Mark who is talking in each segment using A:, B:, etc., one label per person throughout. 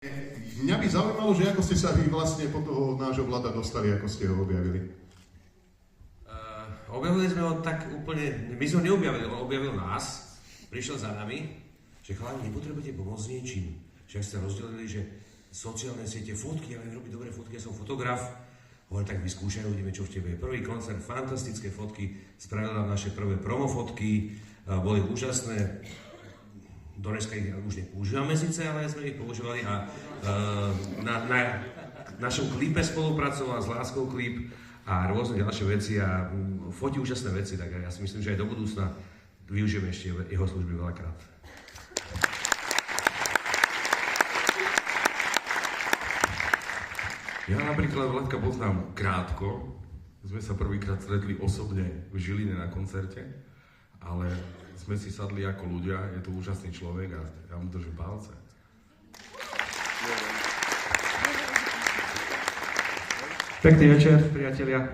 A: Mňa by zaujímalo, že ako ste sa vy vlastne po toho nášho Vlada dostali, ako ste ho objavili.
B: Objavili sme ho tak úplne, my sme ho neobjavili, on objavil nás, prišiel za nami, že chalani, nepotrebujete pomôcť s niečím. Že ak ste rozdelili, že sociálne siete, fotky, ja viem robiť dobré fotky, ja som fotograf. Hovorím, tak vyskúšaj, uvidíme, čo v tebe je. Prvý koncert, fantastické fotky, spravili nám naše prvé promofotky, boli úžasné. Dneska ich už nepoužívame síce, ale sme ich používali a na našom klipe spolupracoval s Láskou klip a rôzne ďalšie veci a fotí úžasné veci, tak ja si myslím, že aj do budúcna využijeme ešte jeho služby veľakrát.
C: Ja napríklad Vladka poznám krátko, sme sa prvýkrát stretli osobne v Žiline na koncerte, ale sme si sadli ako ľudia, je to úžasný človek a ja mu držím palce.
D: Pekný večer, priatelia.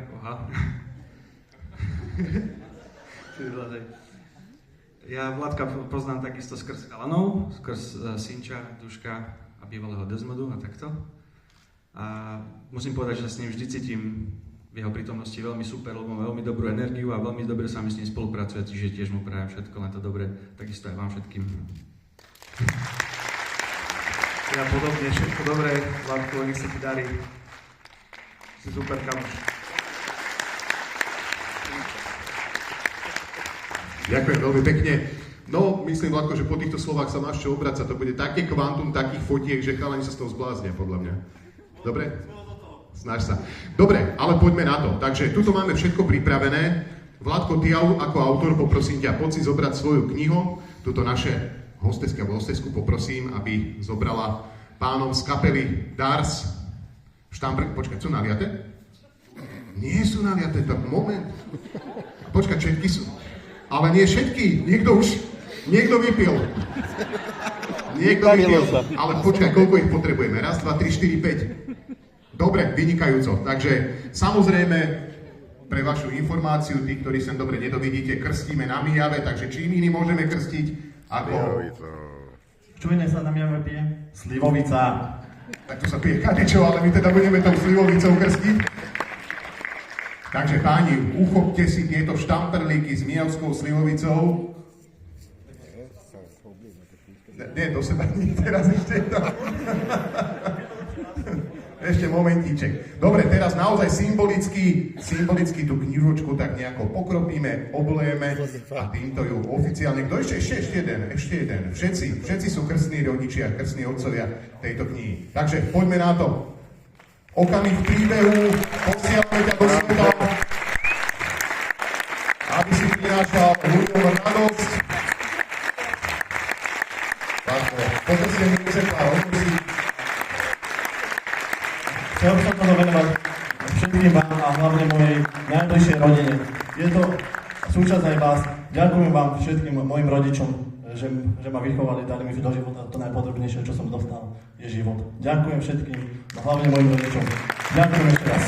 D: Ja Vladka poznám takisto skrz Alanov, skrz Sinča, Duška a bývalého Desmodu a takto. A musím povedať, že sa s ním vždy cítim v jeho prítomnosti veľmi super, lebo má veľmi dobrú energiu a veľmi dobre sa mi s ním spolupracuje, čiže tiež mu prajem všetko len to dobre, takisto aj vám všetkým. Ja podobne, všetko dobré, Vladku, nech sa ti darí. Si super kamoš.
A: Ďakujem veľmi pekne. No, myslím, Vladko, že po týchto slovách sa máš čo obracať. To bude také kvantum takých fotiek, že chalani sa z toho zbláznia, podľa mňa. Dobre? Snaž sa. Dobre, ale poďme na to. Takže tuto máme všetko pripravené. Vladko, ty ako autor, poprosím ťa, poď si zobrať svoju knihu. Tuto naše hostesku poprosím, aby zobrala pánom z kapely Dars. Štambrk, počkaj, sú naliaté? Nie sú naliaté, tak moment. Počkaj, všetky sú. Ale nie všetky, niekto vypil. Ale počkaj, koľko ich potrebujeme? Raz, dva, tri, štyri, 5. Dobre, vynikajúco. Takže samozrejme, pre vašu informáciu, tí, ktorí sem dobre nedovidíte, krstíme na Mijave, takže čím iným môžeme krstiť ako...
E: Čo iné sa na Mijave pije? Slivovica.
A: Tak to sa pije kadečo, ale my teda budeme tou slivovicou krstiť. Takže páni, uchopte si tieto štamperlíky s mijavskou slivovicou. Nie, do seba nie, teraz ešte to. Ešte momentíček. Dobre, teraz naozaj symbolicky tú knižočku tak nejako pokropíme, oblejeme a týmto ju oficiálne... Kto ešte jeden. Všetci sú krstní rodičia, krstní otcovia tejto knihy. Takže poďme na to. Okamih príbehu, posielame ťa do sveta, aby si prinášal ľuďom radosť. Poprosím Jozefa,
E: Chcel som to venovať všetkým vám a hlavne mojej najbližšej rodine. Je to súčasť aj vás. Ďakujem vám všetkým mojim rodičom, že ma vychovali, dali mi do života to najpotrebnejšie, čo som dostal, je život. Ďakujem všetkým, hlavne mojim rodičom. Ďakujem ešte raz.